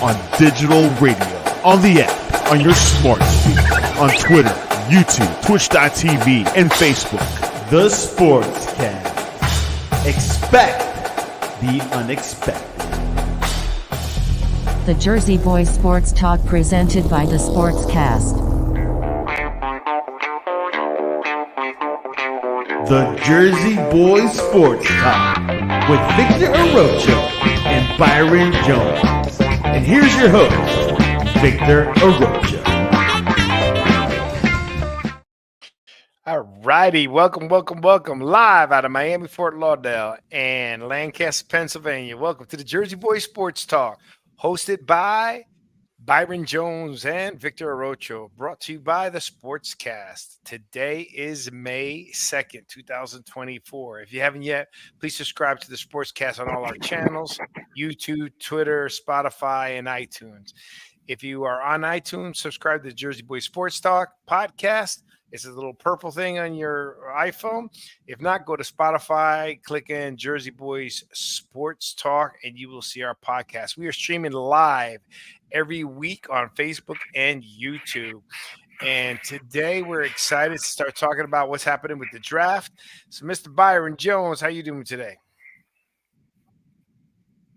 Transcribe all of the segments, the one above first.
on digital radio, on the app, on your smart speaker, on Twitter, YouTube, Twitch.tv, and Facebook. The Sportscast. Expect the unexpected. The Jersey Boys Sports Talk presented by The Sportscast. The Jersey Boys Sports Talk with Victor Arocho and Byron Jones. And here's your host, Victor Arocho. All righty, welcome live out of Miami, Fort Lauderdale, and Lancaster, Pennsylvania. Welcome to the Jersey Boys Sports Talk, hosted by Byron Jones and Victor Arocho, brought to you by the Sportscast. Today is May 2nd, 2024. If you haven't yet, please subscribe to the Sportscast on all our channels, YouTube, Twitter, Spotify, and iTunes. If you are on iTunes, subscribe to the Jersey Boys Sports Talk podcast. It's a little purple thing on your iPhone. If not, go to Spotify, click in Jersey Boys Sports Talk, and you will see our podcast. We are streaming live every week on Facebook and YouTube. And today we're excited to start talking about what's happening with the draft. So, Mr. Byron Jones, how you doing today?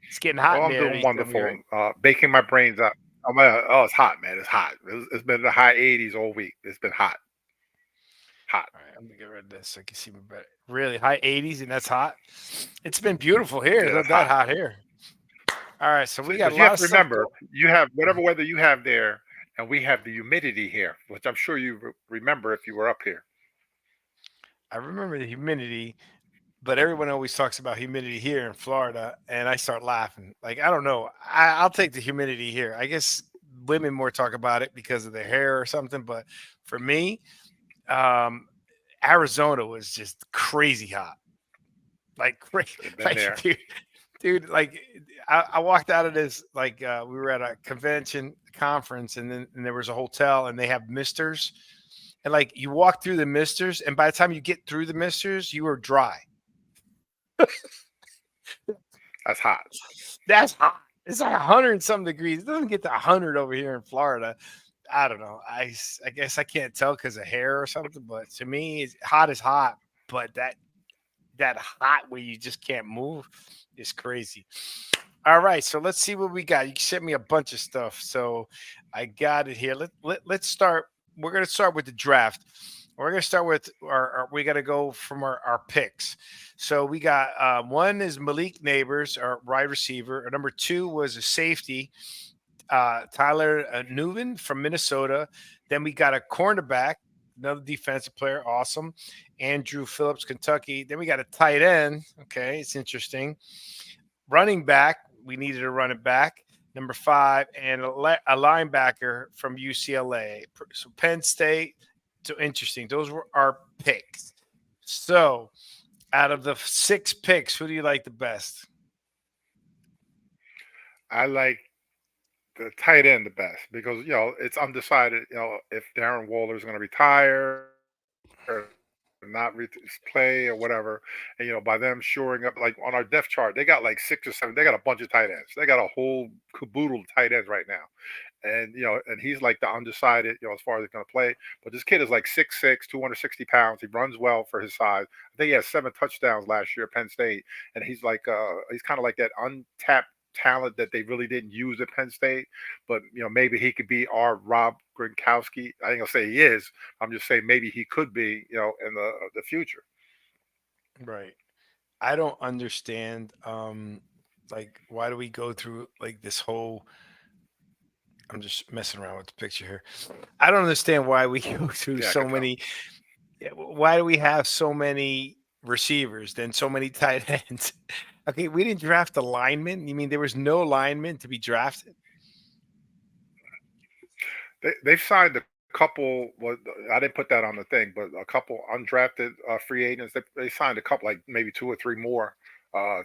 It's getting hot. I'm doing wonderful. Baking my brains out. It's hot, man. It's hot. It's been in the high 80s all week. It's been hot. Hot. All right, I'm gonna get rid of this so I can see me better. Really, high 80s, and that's hot. It's been beautiful here. It's not that hot here. All right, so we got. You have to remember, you have whatever weather you have there, and we have the humidity here, which I'm sure you remember if you were up here. I remember the humidity, but everyone always talks about humidity here in Florida, and I start laughing. Like, I don't know. I'll take the humidity here. I guess women more talk about it because of their hair or something, but for me. Arizona was just crazy hot, like crazy. Like, dude, like I walked out of this like we were at a conference, and there was a hotel, and they have misters, and like you walk through the misters, and by the time you get through the misters, you are dry. That's hot. That's hot. It's like 100 and some degrees. It doesn't get to 100 over here in Florida. I don't know. I guess I can't tell because of hair or something, but to me, it's hot is hot. But that hot where you just can't move is crazy. All right, so let's see what we got. You sent me a bunch of stuff, so I got it here. Let's start. We're gonna start with the draft. We're gonna start with our we got to go from our picks. So we got one is Malik Nabers, our wide receiver. Our number 2 was a safety. Tyler Newman from Minnesota. Then we got a cornerback, another defensive player, awesome. Andrew Phillips, Kentucky. Then we got a tight end. Okay, it's interesting. Running back, we needed a running back, number 5, and a linebacker from UCLA. So Penn State. So interesting. Those were our picks. So out of the 6 picks, who do you like the best? I like the tight end the best because it's undecided if Darren Waller is going to retire or not play or whatever, and by them shoring up, like on our depth chart they got like 6 or 7, they got a bunch of tight ends, they got a whole caboodle of tight ends right now, and and he's like the undecided as far as he's going to play, but this kid is like 6'6", 260 pounds. He runs well for his size. I think he has 7 touchdowns last year at Penn State, and he's like he's kind of like that untapped talent that they really didn't use at Penn State, but maybe he could be our Rob Gronkowski. I ain't gonna say he is. I'm just saying maybe he could be, in the future. Right. I don't understand. Like, why do we go through like this whole? I'm just messing around with the picture here. I don't understand why we go through so many. Why do we have so many receivers, then so many tight ends? Okay, we didn't draft a lineman. You mean there was no lineman to be drafted? They've signed a couple. Well, I didn't put that on the thing, but a couple undrafted free agents. They signed a couple, like maybe 2 or 3 more.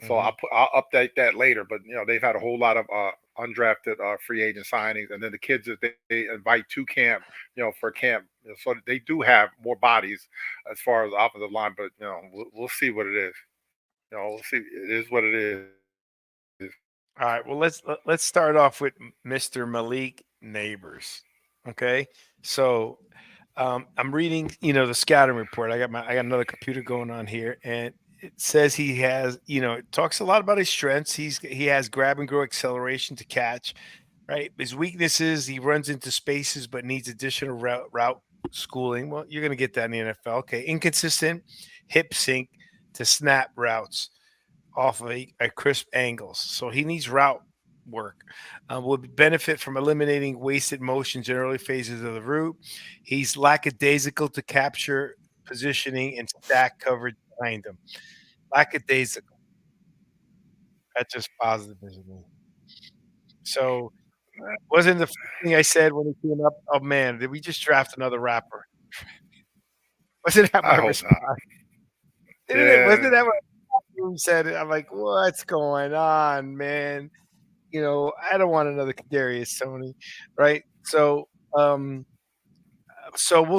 So I'll update that later. But they've had a whole lot of undrafted free agent signings, and then the kids that they invite to camp, for camp. So they do have more bodies as far as offensive line. But we'll see what it is. We'll see. It is what it is. All right. Well, let's start off with Mr. Malik Nabers. Okay. So I'm reading, the scouting report. I got another computer going on here, and it says he has, it talks a lot about his strengths. He has grab and grow acceleration to catch, right? His weaknesses, he runs into spaces but needs additional route schooling. Well, you're going to get that in the NFL. Okay. Inconsistent hip sync to snap routes off of a crisp angles. So he needs route work. Would benefit from eliminating wasted motions in early phases of the route. He's lackadaisical to capture positioning and stack coverage behind him. Lackadaisical. That's just positive, isn't it? So wasn't the first thing I said when he came up? Oh man, did we just draft another rapper? Wasn't that I my hope not. response? Didn't it? Wasn't Yeah, that what you said? It? I'm like, what's going on, man? I don't want another Kadarius Tony, right? So we'll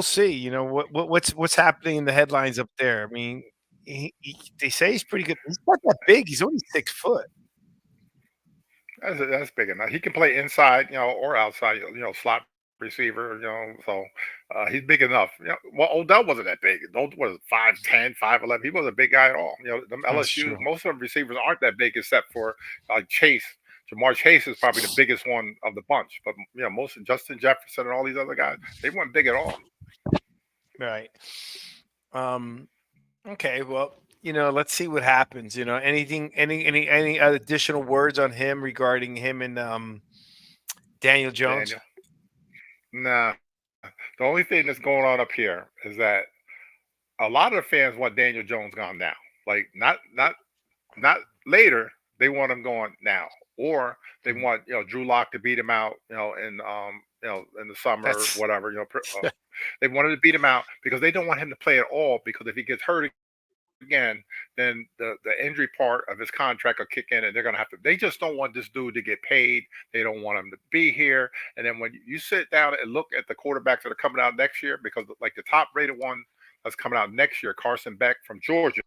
see. What's happening in the headlines up there. I mean, they say he's pretty good. He's not that big. He's only 6 foot. that's big enough. He can play inside, or outside, slot receiver, so he's big enough. Well, Odell wasn't that big. Odell was 5'10", 5'11". He wasn't a big guy at all. Them That's LSU, true. most of them receivers aren't that big except for like Chase. Jamar Chase is probably the biggest one of the bunch, but most of Justin Jefferson and all these other guys, they weren't big at all. Right. Um. Okay. Well, let's see what happens. Anything, any additional words on him regarding him and Daniel Jones? Daniel, nah. The only thing that's going on up here is that a lot of the fans want Daniel Jones gone now. Like not later. They want him going now, or they want Drew Lock to beat him out. In the summer, That's whatever. They wanted to beat him out because they don't want him to play at all. Because if he gets hurt again, then the injury part of his contract will kick in, and they're gonna have to. They just don't want this dude to get paid. They don't want him to be here. And then when you sit down and look at the quarterbacks that are coming out next year, because like the top rated one that's coming out next year, Carson Beck from Georgia.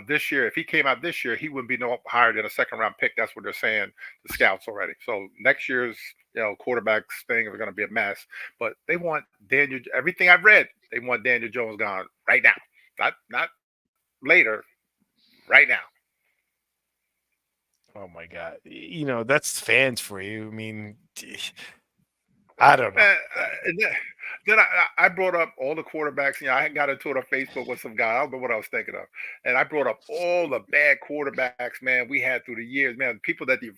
This year, if he came out this year, he wouldn't be no higher than a second round pick. That's what they're saying, the scouts already. So next year's quarterbacks thing is going to be a mess. But they want Daniel. Everything I've read, they want Daniel Jones gone right now, not later, right now. oh my god. That's fans for you. I mean, I don't know. And then I brought up all the quarterbacks. I got into it on Facebook with some guy. I don't know what I was thinking of. And I brought up all the bad quarterbacks, man, we had through the years, man. People that the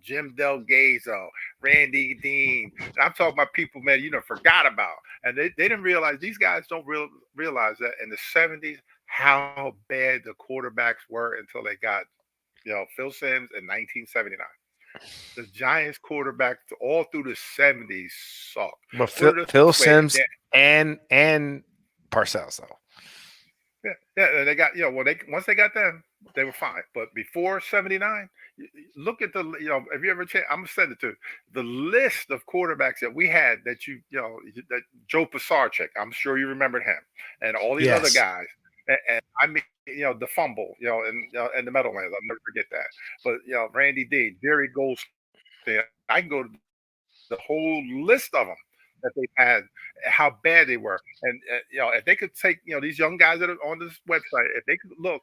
Jim Del Gazo, Randy Dean. And I'm talking about people, man, forgot about. And they didn't realize, these guys don't realize that in the 70s, how bad the quarterbacks were until they got, Phil Simms in 1979. The Giants quarterbacks all through the 70s sucked. But Put it Phil this way, Sims and Parcells though. yeah, they got when they once they got them, they were fine. But before 79, look at the if you ever check, I'm gonna send it to you. The list of quarterbacks that we had that that Joe Pisarcik, I'm sure you remembered him, and all these other Yes. guys. And I mean, the fumble, and the Meadowlands. I'll never forget that. But Randy D, Jerry Goldstein, I can go to the whole list of them that they've had, how bad they were, and if they could take these young guys that are on this website, if they could look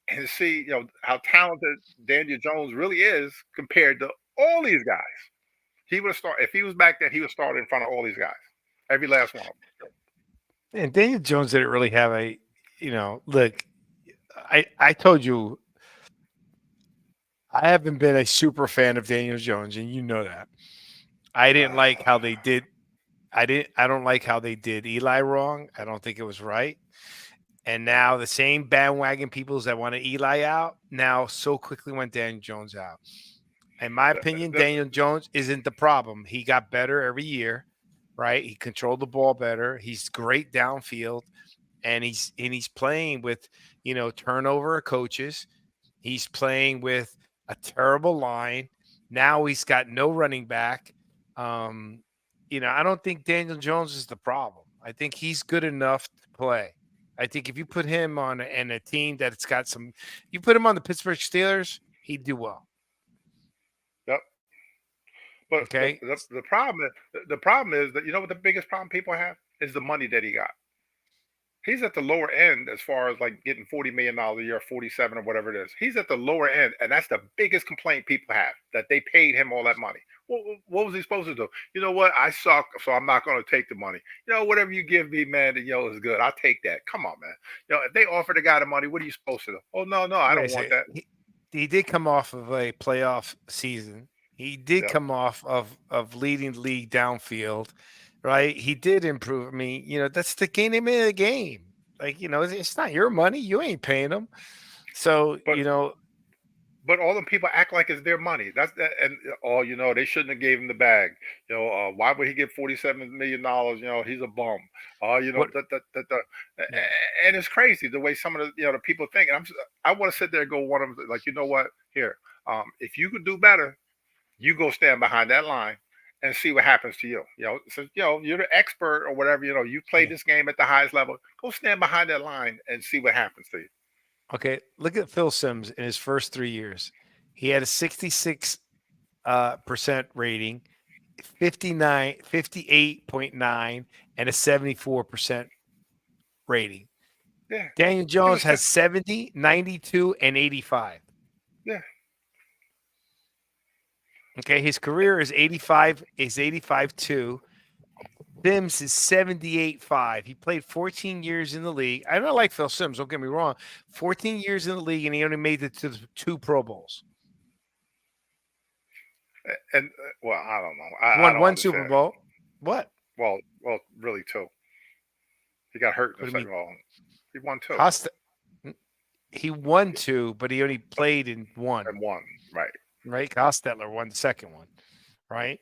and see how talented Daniel Jones really is compared to all these guys, he would have started. If he was back then, he would start in front of all these guys, every last one of them. And Daniel Jones didn't really have look, I told you I haven't been a super fan of Daniel Jones, and you know that. I didn't like how they did. I don't like how they did Eli wrong. I don't think it was right. And now the same bandwagon peoples that wanted Eli out now so quickly went Daniel Jones out. In my opinion, Daniel Jones isn't the problem. He got better every year, right? He controlled the ball better. He's great downfield, and he's playing with turnover of coaches. He's playing with a terrible line. Now he's got no running back. I don't think Daniel Jones is the problem. I think he's good enough to play. I think if you put him on a team that's got some, you put him on the Pittsburgh Steelers, he'd do well. But Okay. the problem is that, you know what the biggest problem people have is the money that he got. He's at the lower end as far as like getting $40 million a year, 47 or whatever it is. He's at the lower end, and that's the biggest complaint people have, that they paid him all that money. What was he supposed to do? You know what? I suck, so I'm not going to take the money. You know, whatever you give me, man, is good. I'll take that. Come on, man. You know, if they offer the guy the money, what are you supposed to do? Oh no, I Wait a don't want second. that. He did come off of a playoff season. He did Yeah, come off of leading the league downfield, right? He did improve. I mean, that's the name of the game. Like, it's not your money. You ain't paying them. So, but all the people act like it's their money. That's that, and they shouldn't have gave him the bag. Why would he get $47 million? He's a bum. what? Yeah. And it's crazy the way some of the people think. And I want to sit there and go one of them like, you know what? Here, if you could do better, you go stand behind that line and see what happens to you. So you're the expert or whatever. You played Yeah. this game at the highest level. Go stand behind that line and see what happens to you. Okay. Look at Phil Simms in his first 3 years. He had a 66 percent rating, 58.9, and a 74% rating. Yeah, Daniel he Jones was has 70, 92, and 85. yeah. Okay, his career is 85, 85-2. Sims is 78-5. He played 14 years in the league. I don't like Phil Simms, don't get me wrong. 14 years in the league, and he only made it to the 2 Pro Bowls. And well, I don't know. I Won don't one understand. Super Bowl. What? Well, really two. He got hurt in What the do you second mean? ball. He won two He won 2, but he only played in 1. and one. Right. Right? Hostetler won the second one. Right?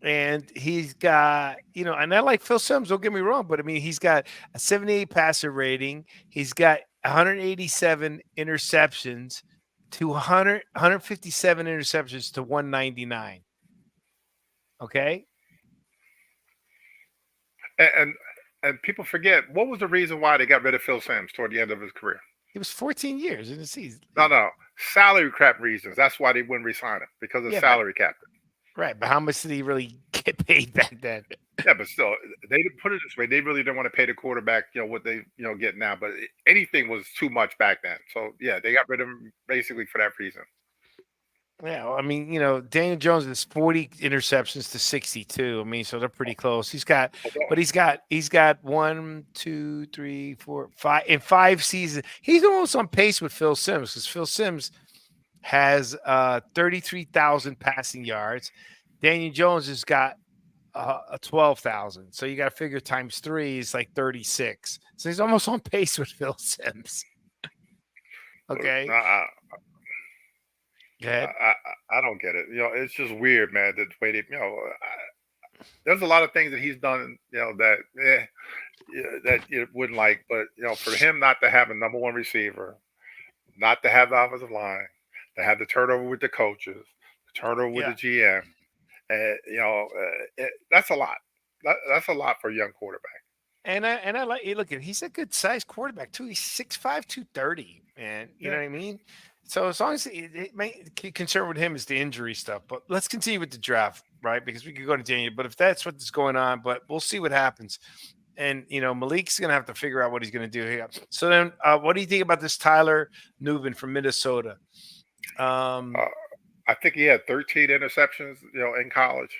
And he's got, and I like Phil Simms, don't get me wrong, but I mean, he's got a 78 passer rating. He's got 187 interceptions to 157 interceptions to 199. Okay. And people forget, what was the reason why they got rid of Phil Simms toward the end of his career? It was 14 years in the season. No. Salary cap reasons. That's why they wouldn't resign him, because of salary cap. Right. But how much did he really get paid back then? Yeah, but still, they didn't put it this way. They really didn't want to pay the quarterback, what they, get now. But anything was too much back then. So yeah, they got rid of him basically for that reason. Yeah, I mean, Daniel Jones is 40 interceptions to 62. I mean, so they're pretty close. He's got 1, 2, 3, 4, 5 in 5 seasons. He's almost on pace with Phil Simms, because Phil Simms has 33,000 passing yards. Daniel Jones has got 12,000. So you got to figure times 3 is like 36. So he's almost on pace with Phil Simms. Okay. I don't get it. It's just weird, man. The way they, there's a lot of things that he's done, that you wouldn't like. But for him not to have a number one receiver, not to have the offensive line, to have the turnover with the coaches, the turnover with the GM, that's a lot. That's a lot for a young quarterback. And I like, look at, he's a good sized quarterback too. He's 6'5", 230, man. You know what I mean? So as long as it may concern with him is the injury stuff, but let's continue with the draft, right? Because we could go to Daniel, but if that's what's going on, but we'll see what happens. And Malik's gonna have to figure out what he's gonna do here. So then, what do you think about this Tyler Nubin from Minnesota? I think he had 13 interceptions, in college.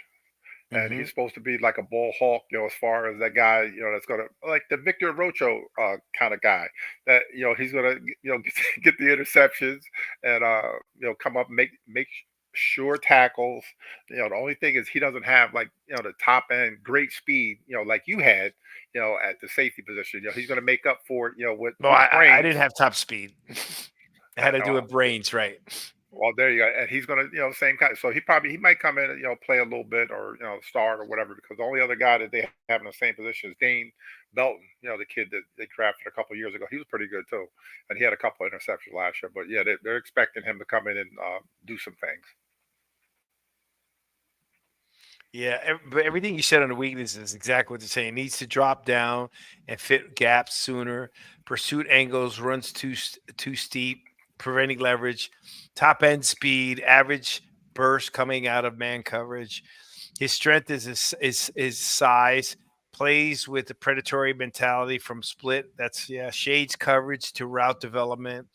And he's supposed to be like a ball hawk, as far as that guy, that's going to, like the Victor Arocho kind of guy, that, he's going to, get the interceptions and, come up and make sure tackles. The only thing is he doesn't have, like, the top end great speed, like you had, at the safety position. He's going to make up for it, with I didn't have top speed. I had to do with brains, right? Well, there you go. And he's going to, same kind. So he might come in and, play a little bit or, start or whatever, because the only other guy that they have in the same position is Dane Belton, the kid that they drafted a couple of years ago. He was pretty good too. And he had a couple of interceptions last year. But yeah, they're expecting him to come in and do some things. Yeah, but everything you said on the weakness is exactly what they're saying. It needs to drop down and fit gaps sooner. Pursuit angles, runs too steep, preventing leverage, top end speed, average burst coming out of man coverage. His strength is his size. Plays with the predatory mentality from split. That's shades coverage to route development.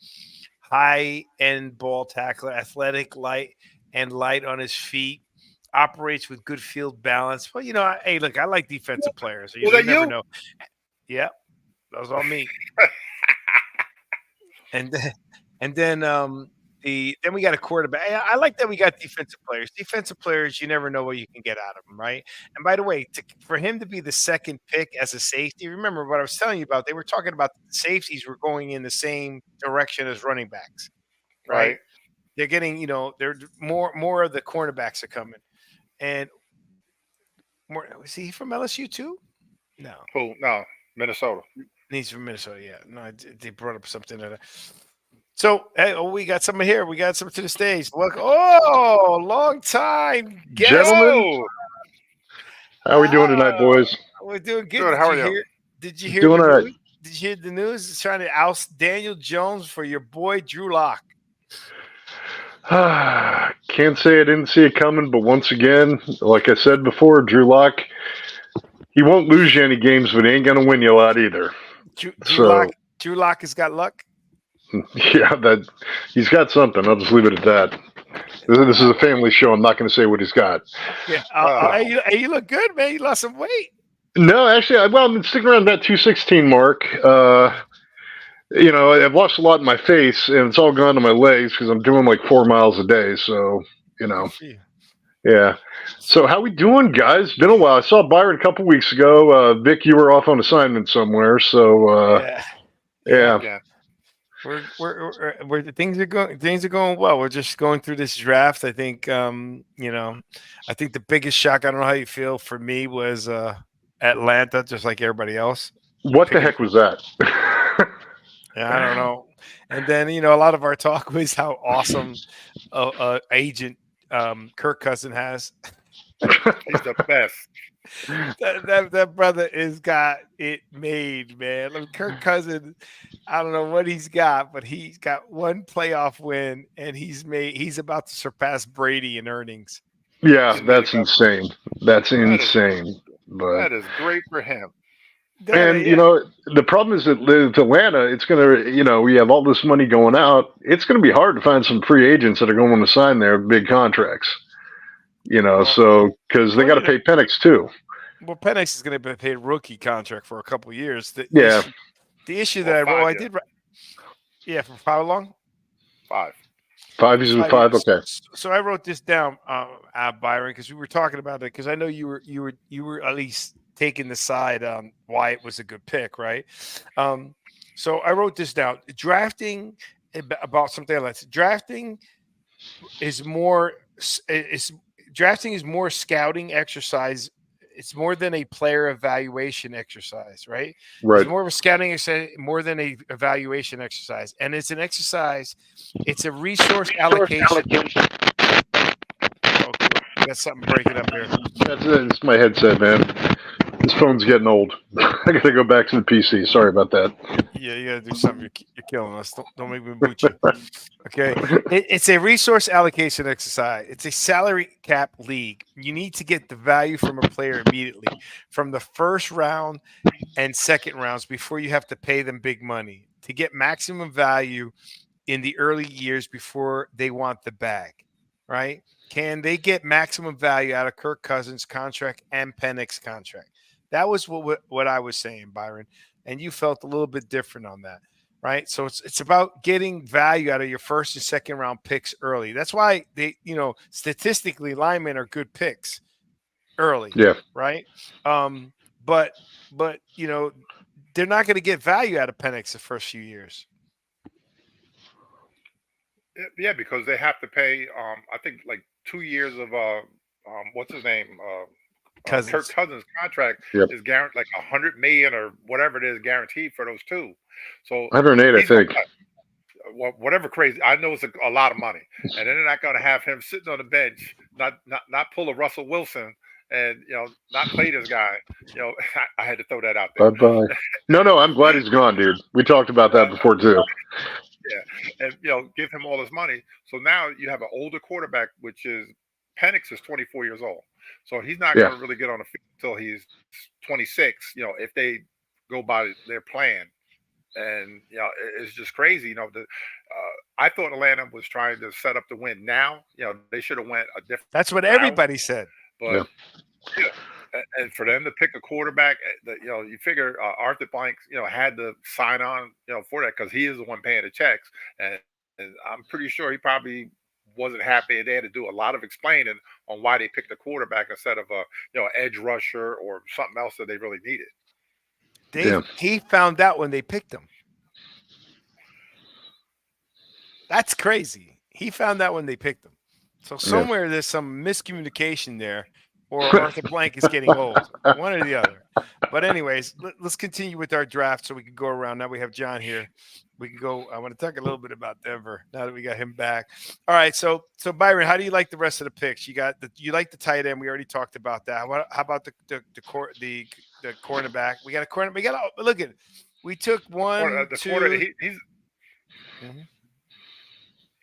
High end ball tackler, athletic, light on his feet. Operates with good field balance. Well, hey, look, I like defensive players. You never know. Yeah, that was all me. And then then we got a quarterback. I like that we got defensive players. Defensive players, you never know what you can get out of them, right? And by the way, for him to be the second pick as a safety, remember what I was telling you about? They were talking about the safeties were going in the same direction as running backs, right? They're getting, they're more of the cornerbacks are coming, and more. Is he from LSU too? No. Who? No, Minnesota. He's from Minnesota. Yeah. No, they brought up something that. So, hey, we got someone here. We got someone to the stage. Look, long time guest. Gentlemen, how are we doing tonight, boys? We're doing good. Good. How are you? Did you hear Doing the all right. news? Did you hear the news? It's trying to oust Daniel Jones for your boy Drew Lock. Can't say I didn't see it coming, but once again, like I said before, Drew Lock, he won't lose you any games, but he ain't going to win you a lot either. Drew Lock has got luck. Yeah, he's got something. I'll just leave it at that. This is a family show. I'm not going to say what he's got. Yeah, you look good, man. You lost some weight. No, actually, I've been sticking around that 216 mark. I've lost a lot in my face, and it's all gone to my legs because I'm doing like 4 miles a day. So, yeah. So how we doing, guys? Been a while. I saw Byron a couple weeks ago. Vic, you were off on assignment somewhere. So, yeah. We're things are going well. We're just going through this draft. I think I think the biggest shock, I don't know how you feel, for me was Atlanta, just like everybody else. What the heck was that? Yeah, I don't know. And then a lot of our talk was how awesome agent Kirk Cousin has. He's the best. That brother has got it made, man. Look, Kirk Cousins, I don't know what he's got, but he's got one playoff win, and he's about to surpass Brady in earnings. Yeah, that's insane. That's insane. That is great for him. And the problem is that with Atlanta, it's gonna, we have all this money going out. It's gonna be hard to find some free agents that are going to sign their big contracts. So because they got to pay Penix too. Well, Penix is going to be paid rookie contract for a couple of years. The issue that I did. Yeah, for how long? 5. 5 years and 5. Okay. So I wrote this down, Byron, because we were talking about it. Because I know you were at least taking the side on why it was a good pick, right? So I wrote this down. Drafting about something else. Drafting is more scouting exercise. It's more than a player evaluation exercise, right? Right. It's more of a scouting exercise, more than a evaluation exercise. And it's an exercise. It's a resource allocation. Okay, got something breaking up here. That's my headset, man. This phone's getting old. I got to go back to the PC. Sorry about that. Yeah, you got to do something. You're killing us. Don't make me boot you. Okay. It's a resource allocation exercise. It's a salary cap league. You need to get the value from a player immediately from the first round and second rounds before you have to pay them big money to get maximum value in the early years before they want the bag, right? Can they get maximum value out of Kirk Cousins' contract and Penix contract? That was what I was saying, Byron, and you felt a little bit different on that, right? So it's about getting value out of your first and second round picks early. That's why they, statistically, linemen are good picks early, right? But they're not going to get value out of Penix the first few years. Yeah, because they have to pay. I think like 2 years of what's his name? Kirk Cousins' contract is guaranteed like $100 million or whatever it is guaranteed for those two. So 108, I think. Whatever crazy. I know it's a lot of money, and then they're not going to have him sitting on the bench, not pull a Russell Wilson, and not play this guy. I had to throw that out there. Bye-bye. No, I'm glad he's gone, dude. We talked about that before too. Yeah, and give him all his money. So now you have an older quarterback, which is Penix is 24 years old. So he's not going to really get on the field until he's 26. If they go by their plan, and it's just crazy. I thought Atlanta was trying to set up to win. Now, they should have went a different. That's what route, everybody said. But and for them to pick a quarterback, you figure Arthur Blank, had to sign on, for that because he is the one paying the checks, and I'm pretty sure he probably wasn't happy. They had to do a lot of explaining on why they picked a quarterback instead of a edge rusher or something else that they really needed. He found out when they picked him. That's crazy. He found out when they picked him. So somewhere there's some miscommunication there, or Arthur Blank is getting old, one or the other. But anyways, let's continue with our draft so we can go around. Now we have John here. We can go. I want to talk a little bit about Denver now that we got him back. All right. So Byron, how do you like the rest of the picks? You like the tight end. We already talked about that. How about the cornerback? We got a corner. We got look at it. We took one, two.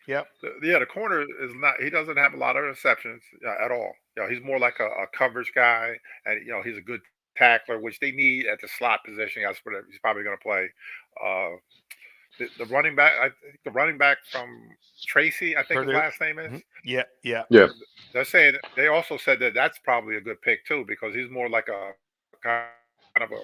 Yep. The corner is not. He doesn't have a lot of interceptions at all. He's more like a coverage guy, and he's a good tackler, which they need at the slot position. That's what he's probably going to play. The running back, I think the running back from Tracy, I think his last name is. Yeah. They're saying they also said that that's probably a good pick too because he's more like a kind of a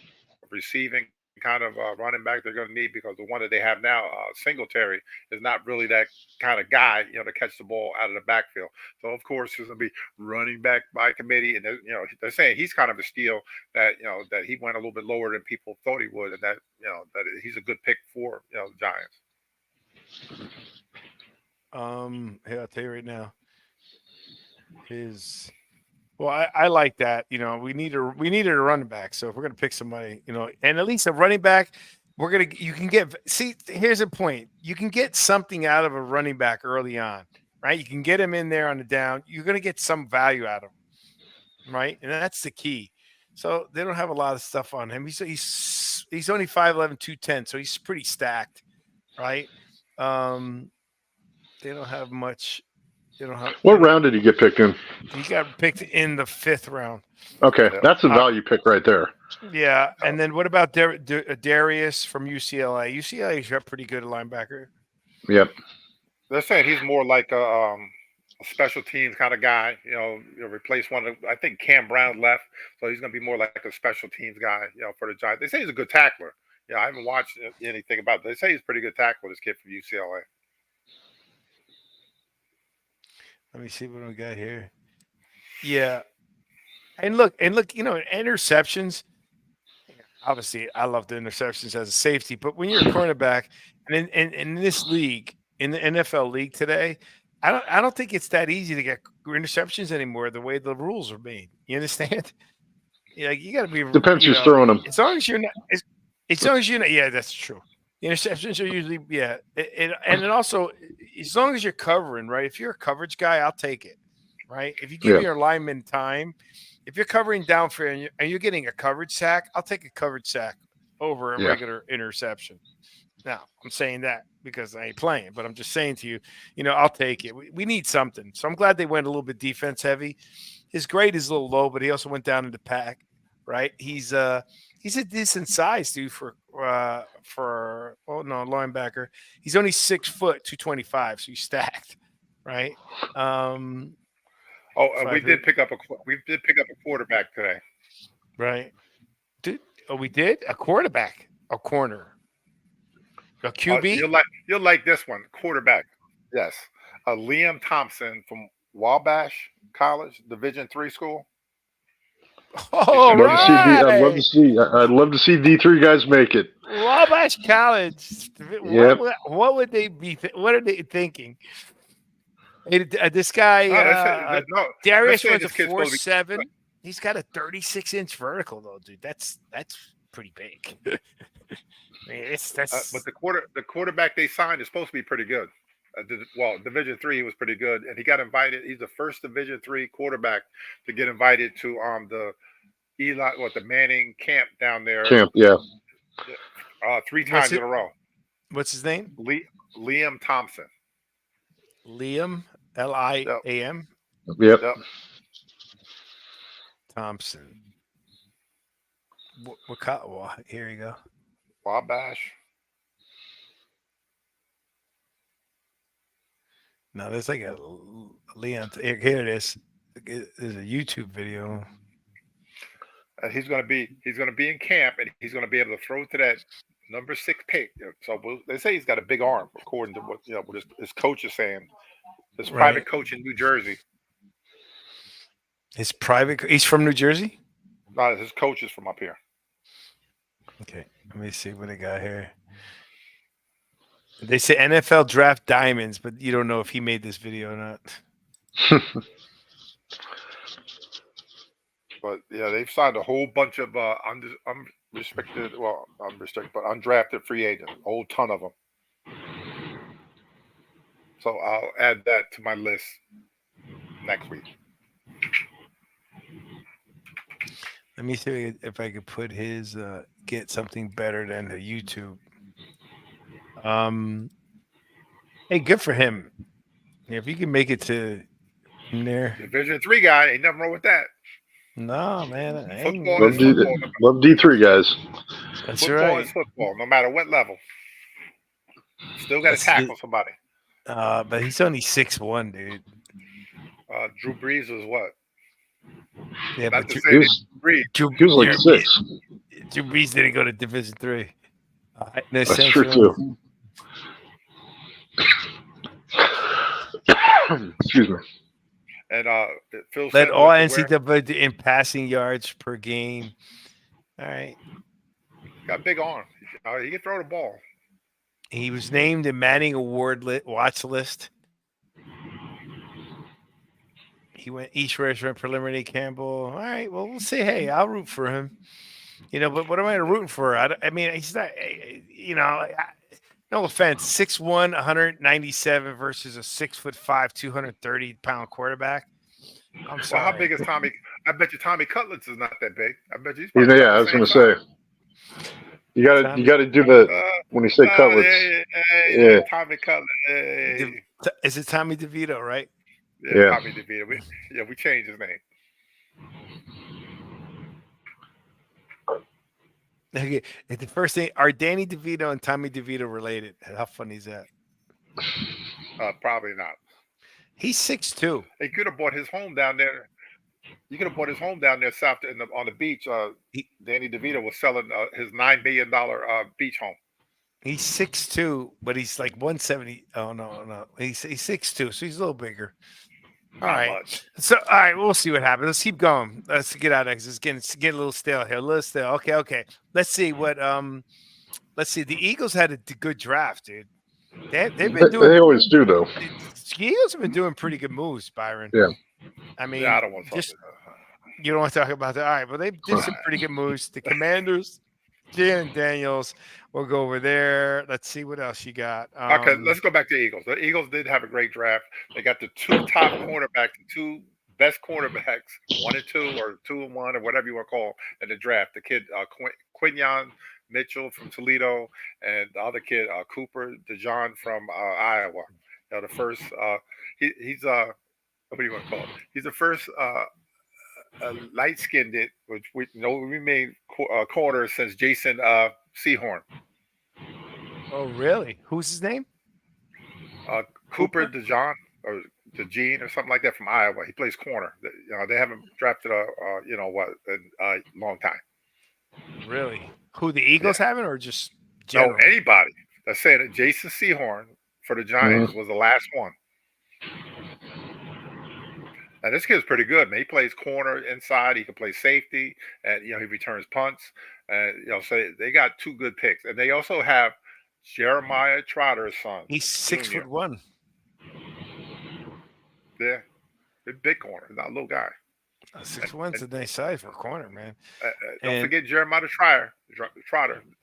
receiving kind of running back they're going to need because the one that they have now, Singletary, is not really that kind of guy, to catch the ball out of the backfield. So of course there's going to be running back by committee, and they're saying he's kind of a steal that that he went a little bit lower than people thought he would, and that that he's a good pick for the Giants. Hey, I'll tell you right now, Well, I like that. We needed a running back. So if we're gonna pick somebody, and at least a running back, you can get. See, here's the point: you can get something out of a running back early on, right? You can get him in there on the down. You're gonna get some value out of him, right? And that's the key. So they don't have a lot of stuff on him. He's only 5'11", 210, so he's pretty stacked, right? They don't have much. What round did he get picked in? He got picked in the 5th round. Okay, that's a value pick right there. Yeah, and then what about Darius from UCLA? UCLA is a pretty good linebacker. Yep. They're saying he's more like a special teams kind of guy. Replace one of. I think Cam Brown left, so he's going to be more like a special teams guy. For the Giants. They say he's a good tackler. I haven't watched anything about it. They say he's a pretty good tackler. This kid from UCLA. Let me see what we got here. Yeah. And look, interceptions. Obviously, I love the interceptions as a safety, but when you're a cornerback and in this league, in the NFL league today, I don't think it's that easy to get interceptions anymore the way the rules are made. You understand? You got to be depends who's throwing them. As long as you're not, yeah, that's true. The interceptions are usually, and then also, as long as you're covering, right? If you're a coverage guy, I'll take it, right? If you give your lineman time, if you're covering downfield and you're getting a coverage sack, I'll take a coverage sack over a regular interception. Now, I'm saying that because I ain't playing, but I'm just saying to you, I'll take it. We need something. So I'm glad they went a little bit defense heavy. His grade is a little low, but he also went down in the pack, right? He's a decent size, dude, for linebacker. He's only 6 foot, 225, so he's stacked, right? We did pick up a quarterback today, right? We did a quarterback, a corner, a QB. You'll like this one, quarterback. Yes, Liam Thompson from Wabash College, Division III school. Oh, I'd love to see D3 guys make it. Wabash College. Yep. What would they be? What are they thinking? This guy, Darius runs a 4.7. He's got a 36-inch vertical, though, dude. That's pretty big. But the quarterback they signed is supposed to be pretty good. Division III, he was pretty good, and he got invited. He's the first Division III quarterback to get invited to the Manning camp down there. 3 times in a row. What's his name? Liam Thompson. Liam, Liam Yep. Thompson. Well, here you go. Wabash. No, there's like a Leon. Here it is. There's a YouTube video. And he's going to be in camp, and he's going to be able to throw to that number 6 pick. So they say he's got a big arm, according to what his coach is saying. His private coach in New Jersey. He's from New Jersey? No, his coach is from up here. Okay, let me see what they got here. They say NFL draft diamonds, but you don't know if he made this video or not. But yeah, they've signed a whole bunch of undrafted free agents, a whole ton of them. So I'll add that to my list next week. Let me see if I could put his get something better than the YouTube. Hey, good for him. Yeah, if you can make it to in there. Division III guy, ain't nothing wrong with that. No, man. Love D3 guys. That's football right. is football, no matter what level. Still got to tackle somebody. But he's only 6'1", dude. Drew Brees is what? Yeah, Not but to Drew say Brees. He was like 6. Drew Brees didn't go to Division III. That's true too. Excuse me. And Phil led all WR NCAA in passing yards per game. All right. Got big arm. He can throw the ball. He was named a Manning Award watch list. He went East Restaurant preliminary Campbell. All right. Well, we'll see. Hey, I'll root for him. But what am I rooting for? I mean, he's not. No offense. 6'1", 197 versus a 6'5", 230-pound quarterback. I'm sorry. Well, how big is Tommy? I bet you Tommy Cutlets is not that big. I bet you. I was going to say. You got to do the when you say Cutlets. Yeah. Tommy Cutlets. Is it Tommy DeVito, right? Yeah. Tommy DeVito. We changed his name. Okay. The first thing, are Danny DeVito and Tommy DeVito related? How funny is that? Probably not. He's 6'2". He could have bought his home down there. You could have bought his home down there south on the beach. Danny DeVito was selling his $9 million beach home. He's 6'2", but he's like 170. Oh no, he's 6'2", so he's a little bigger. All right. So all right, we'll see what happens. Let's keep going. Let's get out of this. It's getting a little stale here. A little stale. Okay. Let's see what let's see. The Eagles had a good draft, dude. They've been doing. They always do, though. The Eagles have been doing pretty good moves, Byron. Yeah. I mean, I don't want to talk about that. You don't want to talk about that. All right, well, they did some pretty good moves. The Commanders, Jalen Daniels. We'll go over there. Let's see what else you got. Okay, let's go back to the Eagles. The Eagles did have a great draft. They got the 2 top cornerbacks, the 2 best cornerbacks, 1 and 2 or 2 and 1 or whatever you want to call in the draft. The kid Quinyon Mitchell from Toledo, and the other kid Cooper DeJean from Iowa. The first he's what do you want to call it? He's the first light-skinned which we made corner since Jason Sehorn. Oh, really? Who's his name? Cooper DeJean or DeJean or something like that from Iowa. He plays corner. They haven't drafted in a long time. Really? Who, the Eagles haven't, or just general? No, anybody. That's saying that Jason Sehorn for the Giants was the last one. Now, this kid's pretty good, man. He plays corner inside. He can play safety, and he returns punts. And so they got 2 good picks, and they also have Jeremiah Trotter's son. He's 6'1". Yeah, big corner, not a little guy. 6'1's a nice size for a corner, man. Don't forget Jeremiah Trotter.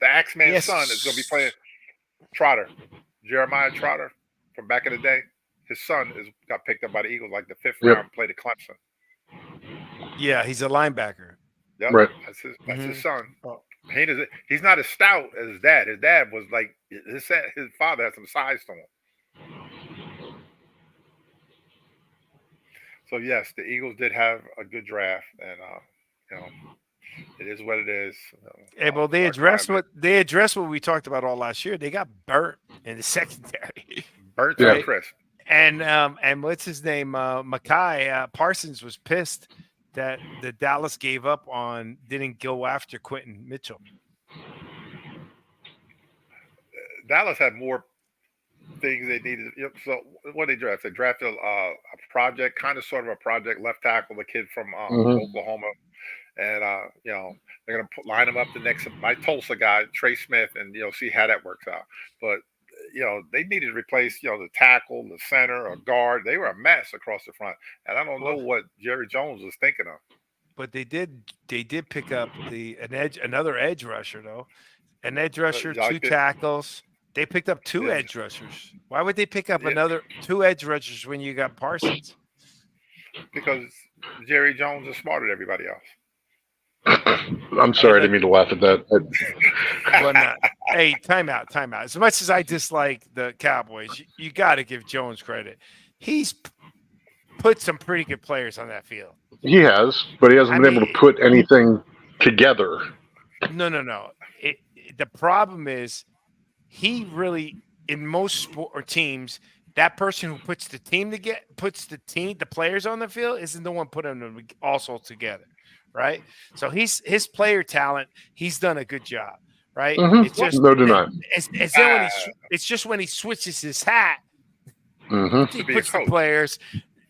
The Axeman's son is going to be playing Trotter. Jeremiah Trotter from back in the day. His son got picked up by the Eagles like the 5th round, played at Clemson. Yeah, he's a linebacker. Yep, right. That's his son. He's not as stout as his dad. His dad was like his father had some size to him. So yes, the Eagles did have a good draft, and it is what it is. Hey, well, they addressed what we talked about all last year. They got burnt in the secondary. Burnt to a crisp. And what's his name? Mekhi Parsons was pissed that the Dallas gave up on, didn't go after Quentin Mitchell. Dallas had more things they needed. So what they drafted? They drafted a project, kind of sort of a project left tackle, the kid from Oklahoma. And they're gonna line him up the next my Tulsa guy, Trey Smith, and see how that works out. But they needed to replace the tackle, the center, or guard. They were a mess across the front, and I don't know what Jerry Jones was thinking of. But they did pick up another edge rusher though, an edge rusher, 2 tackles. They picked up 2 edge rushers. Why would they pick up another 2 edge rushers when you got Parsons? Because Jerry Jones is smarter than everybody else. I'm sorry, I didn't mean to laugh at that. Well, hey, time out. As much as I dislike the Cowboys, you got to give Jones credit. He's put some pretty good players on that field. He has, but he hasn't been able to put anything together. No. The problem is he really, in most teams, that person who puts the players on the field isn't the one putting them also together. Right, so his player talent. He's done a good job, right? Mm-hmm. It's just no denying. It's just when he switches his hat, he puts the players.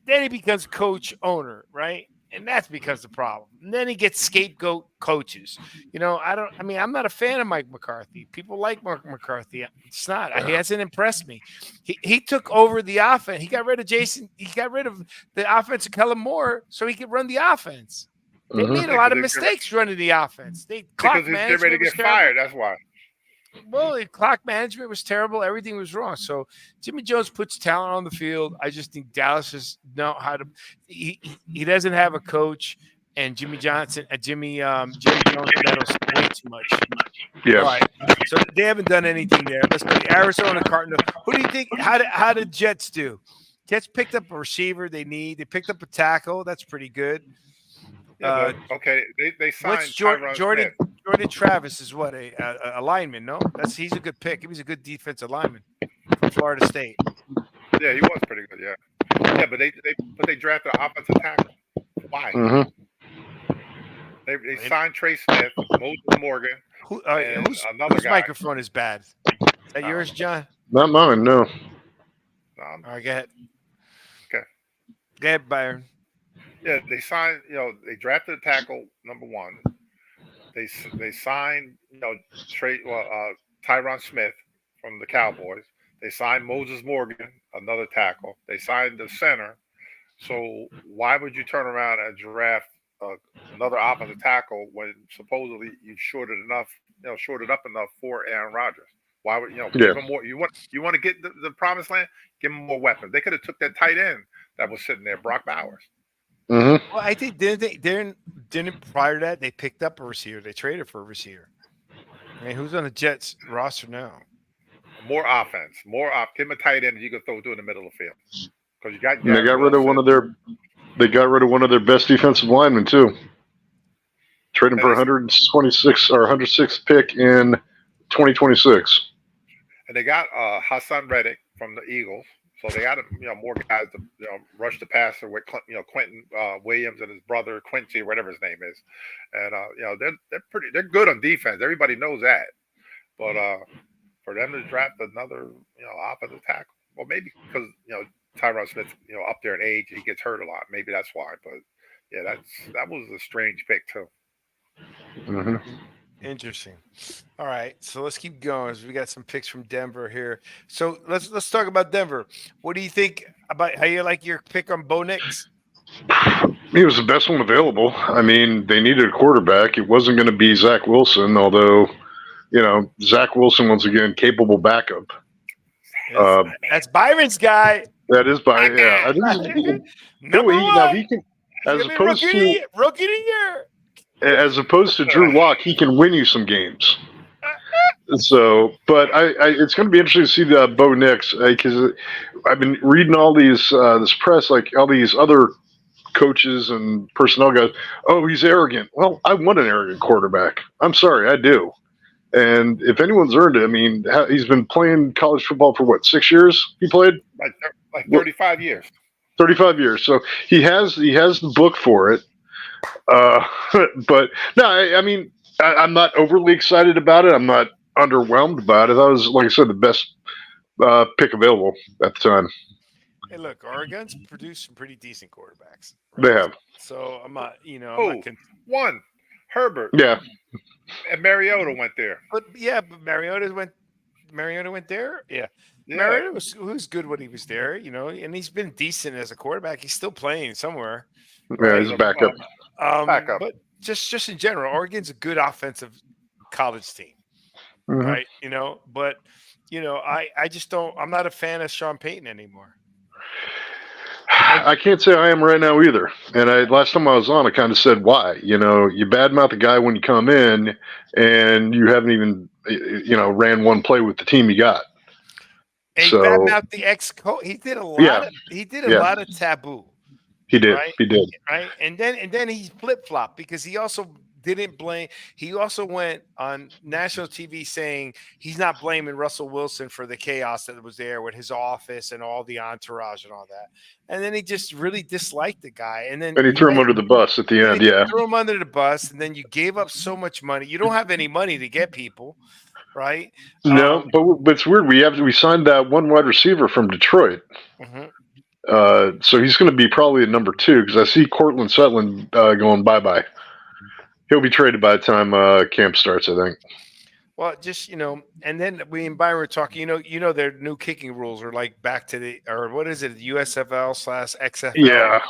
Then he becomes coach owner, right? And that's because the problem. And then he gets scapegoat coaches. I'm not a fan of Mike McCarthy. People like Mark McCarthy. It's not. He hasn't impressed me. He took over the offense. He got rid of Jason. He got rid of the offense of Kellen Moore so he could run the offense. They made a lot of mistakes running the offense. Because he's getting ready to get fired. That's why. Well, the clock management was terrible. Everything was wrong. So Jimmy Jones puts talent on the field. I just think Dallas just know how to. He doesn't have a coach, and Jimmy Jones meddles way too much. Yeah. All right. So they haven't done anything there. Let's go to Arizona Cardinals. Who do you think? How did Jets do? Jets picked up a receiver they need. They picked up a tackle. That's pretty good. Okay, they signed what's Jordan Travis is what a lineman? No, he's a good pick. He was a good defensive lineman from Florida State. Yeah, he was pretty good. Yeah, but they drafted an offensive tackle. Why? Mm-hmm. They signed Trey Smith, Moses Morgan, whose guy. Microphone is bad? Is that yours, John? Not mine. No. All right, go ahead. Okay. Go ahead, Byron. Yeah, they signed. They drafted a tackle number 1. They signed. Tyron Smith from the Cowboys. They signed Moses Morgan, another tackle. They signed the center. So why would you turn around and draft another offensive tackle when supposedly you shorted up enough for Aaron Rodgers? Why would give him more? You want to get the promised land? Give him more weapons. They could have took that tight end that was sitting there, Brock Bowers. Mm-hmm. Well, I think didn't prior to that they picked up a receiver. They traded for a receiver. I mean, who's on the Jets roster now? More offense, give him a tight end you can throw to in the middle of the field. Because you got. They got rid of one of their. They got rid of one of their best defensive linemen too. Trading for 126 or 106th pick in 2026. And they got Hassan Reddick from the Eagles. So they got more guys to rush the passer with Quentin Williams and his brother Quincy, whatever his name is, and they're good on defense. Everybody knows that, but for them to draft another offensive tackle, well, maybe because Tyron Smith's up there in age, he gets hurt a lot. Maybe that's why. But yeah, that was a strange pick too. Mm-hmm. Interesting. All right, so let's keep going. We got some picks from Denver here. So let's talk about Denver. What do you think about how you like your pick on Bo Nix? He was the best one available. I mean, they needed a quarterback. It wasn't going to be Zach Wilson, although Zach Wilson once again capable backup. That's Byron's guy. That is Byron. Yeah, I think Number one. He can, as opposed to rookie of the year. as opposed to Drew Lock, he can win you some games. So, but it's going to be interesting to see the Bo Nix because I've been reading all these this press, like all these other coaches and personnel guys. Oh, he's arrogant. Well, I want an arrogant quarterback. I'm sorry, I do. And if anyone's earned it, I mean, he's been playing college football for what, 6 years? He played like 35 years. 35 years. So he has the book for it. But no, I mean, I'm not overly excited about it. I'm not underwhelmed about it. That was, like I said, the best pick available at the time. Hey, look, Oregon's produced some pretty decent quarterbacks. Right? They have. So I'm not, one Herbert. Yeah. And Mariota went there. But Mariota went there. Yeah. Mariota was good when he was there, and he's been decent as a quarterback. He's still playing somewhere. Yeah, he's a backup. Backup. But just in general, Oregon's a good offensive college team, right? But I just don't. I'm not a fan of Sean Payton anymore. I can't say I am right now either. And last time I was on, I kind of said why. You badmouth the guy when you come in, and you haven't even ran one play with the team you got. And so, badmouth the ex-coach. He did a lot. Yeah. He did a lot of taboo. He did. Right? He did. Right. And then he flip-flopped because he also didn't blame. He also went on national TV saying he's not blaming Russell Wilson for the chaos that was there with his office and all the entourage and all that. And then he just really disliked the guy. And he threw him under the bus at the end. Yeah. Threw him under the bus. And then you gave up so much money. You don't have any money to get people. Right. No, but it's weird. We signed that one wide receiver from Detroit. Mm-hmm. So he's going to be probably a number 2 because I see Cortland Sutton going bye-bye. He'll be traded by the time camp starts, I think. Well, just, and then we and Byron were talking, their new kicking rules are like back to what is it, USFL/XFL? Yeah.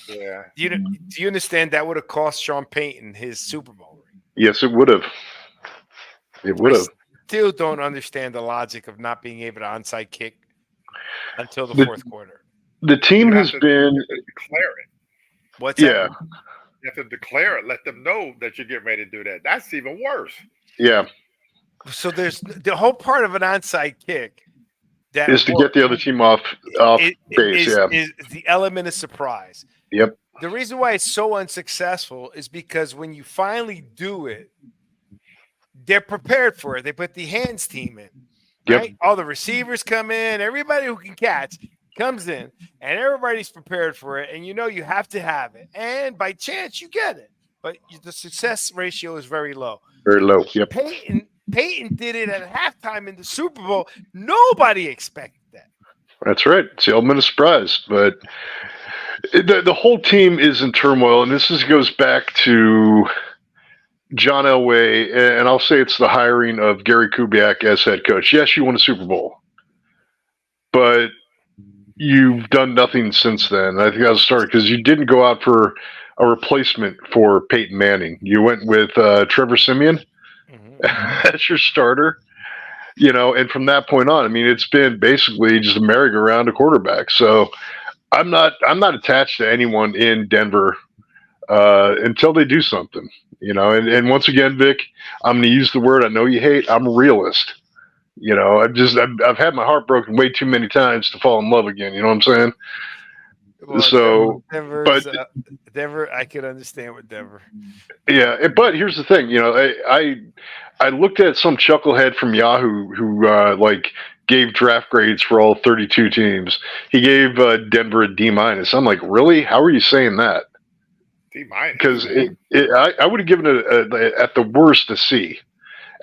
Yeah. Do you understand that would have cost Sean Payton his Super Bowl ring? Yes, it would have. It would have. Still don't understand the logic of not being able to onside kick until the fourth quarter. The team has been declare it. What's that? You have to declare it. Let them know that you're getting ready to do that. That's even worse. Yeah. So there's the whole part of an onside kick that is to get the other team off base. Is the element of surprise. Yep. The reason why it's so unsuccessful is because when you finally do it, they're prepared for it. They put the hands team in. Right? Yep. All the receivers come in. Everybody who can catch comes in. And everybody's prepared for it. And you have to have it. And by chance, you get it. But the success ratio is very low. Very low, yep. Peyton did it at halftime in the Super Bowl. Nobody expected that. That's right. It's the element of surprise. But the whole team is in turmoil. And this goes back to John Elway, and I'll say it's the hiring of Gary Kubiak as head coach. Yes, you won a Super Bowl, but you've done nothing since then. I think that was started because you didn't go out for a replacement for Peyton Manning. You went with Trevor Siemian as your starter, and from that point on, I mean, it's been basically just a merry-go-round of quarterbacks. So I'm not attached to anyone in Denver until they do something. And once again, Vic, I'm going to use the word I know you hate. I'm a realist. I've had my heart broken way too many times to fall in love again. You know what I'm saying? Well, so, Denver, I could understand with Denver. Yeah, but here's the thing. I looked at some chucklehead from Yahoo who gave draft grades for all 32 teams. He gave Denver a D-. I'm like, really? How are you saying that? D-. Because I would have given it at the worst a C,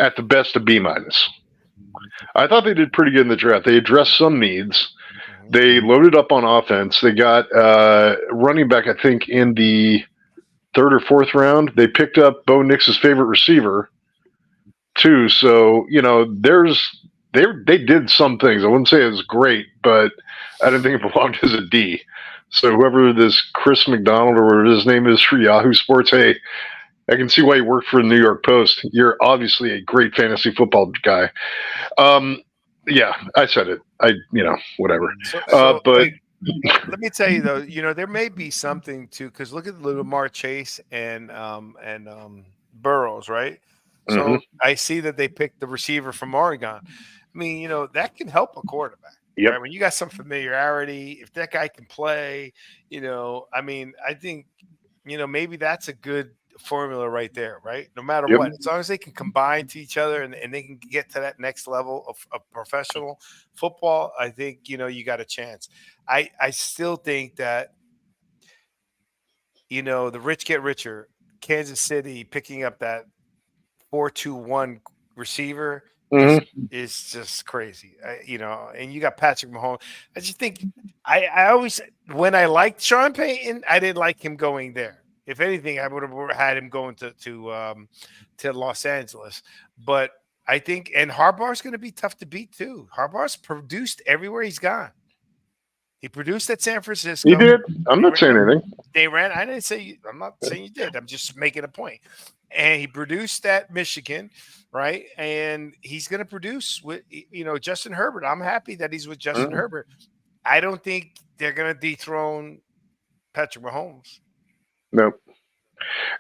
at the best a B-. I thought they did pretty good in the draft. They addressed some needs. They loaded up on offense. They got running back, I think, in the 3rd or 4th round. They picked up Bo Nix's favorite receiver, too. So, they did some things. I wouldn't say it was great, but I didn't think it belonged as a D. So whoever this Chris McDonald or whatever his name is for Yahoo Sports, hey, I can see why you work for the New York Post. You're obviously a great fantasy football guy. Yeah, I said it. Whatever. But Let me tell you though, there may be something to because look at Lamar Chase and Burrows, right? Hmm. So I see that they picked the receiver from Oregon. I mean, that can help a quarterback, Yep. right? When you got some familiarity, if that guy can play, I mean, I think, maybe that's a good formula right there, right? No matter Yep. what, as long as they can combine to each other and they can get to that next level of professional football, I think, you got a chance. I still think that, the rich get richer. Kansas City picking up that 4-2-1 receiver is Hmm. is just crazy. And you got Patrick Mahomes. I just think I always when I liked Sean Payton, I didn't like him going there. If anything, I would have had him going to Los Angeles. But I think and Harbaugh's going to be tough to beat too. Harbaugh's produced everywhere he's gone. He produced at San He Francisco. did. I'm not saying anything. They ran. I didn't say. I'm not saying you did. I'm just making a point. And he produced at Michigan, right? And he's going to produce with Justin Herbert. I'm happy that he's with Justin Mhm. Herbert. I don't think they're going to dethrone Patrick Mahomes. No.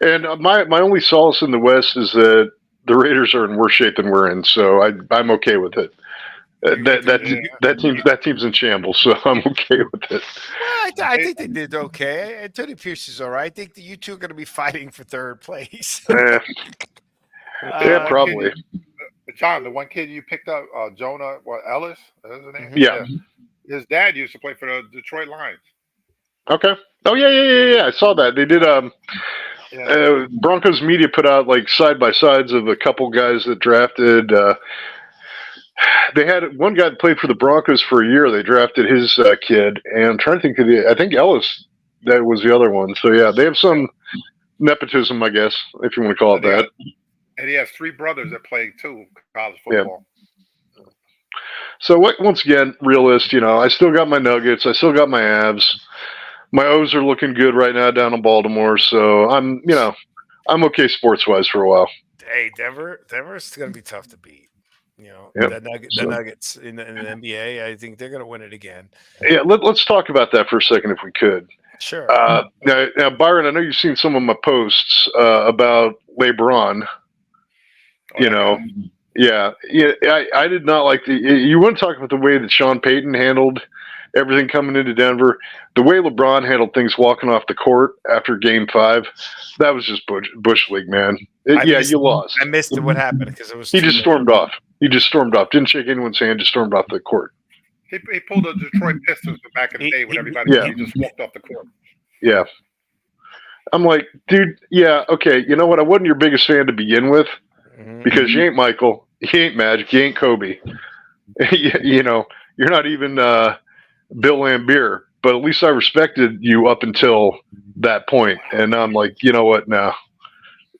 And my only solace in the West is that the Raiders are in worse shape than we're in, so I'm okay with it. That team's in shambles, so I'm okay with it. Well, I think they did okay. Antonio Pierce is all right. I think that you two are going to be fighting for third place. Eh, yeah, One probably. John, the one kid you picked up, Jonah, Ellis, is his name? Yeah. His dad used to play for the Detroit Lions. Okay. Oh yeah. I saw that they did. Broncos media put out like side by sides of a couple guys that drafted. They had one guy that played for the Broncos for a year. They drafted his kid, and I'm trying to think of I think Ellis that was the other one. So yeah, they have some nepotism, I guess, if you want to call it that. And he has 3 brothers that play too college football. Yeah. So once again, realist. I still got my Nuggets. I still got my Avs. My O's are looking good right now down in Baltimore. So I'm okay sports wise for a while. Hey, Denver's going to be tough to beat. Yep. The Nuggets in the NBA, I think they're going to win it again. Yeah, let's talk about that for a second if we could. Sure. Now, Byron, I know you've seen some of my posts about LeBron. Yeah. I did not like you want to talk about the way that Sean Payton handled everything coming into Denver. The way LeBron handled things walking off the court after Game 5, that was just Bush League, man. You lost. I missed it. What happened? Because it was. He just stormed off. Didn't shake anyone's hand. Just stormed off the court. He pulled the Detroit Pistons back in the day when everybody he just walked off the court. Yeah. I'm like, dude, yeah, okay. You know what? I wasn't your biggest fan to begin with because you ain't Michael, you ain't Magic, you ain't Kobe. You're not even Bill Lambier, but at least I respected you up until that point. And I'm like, you know what? Now.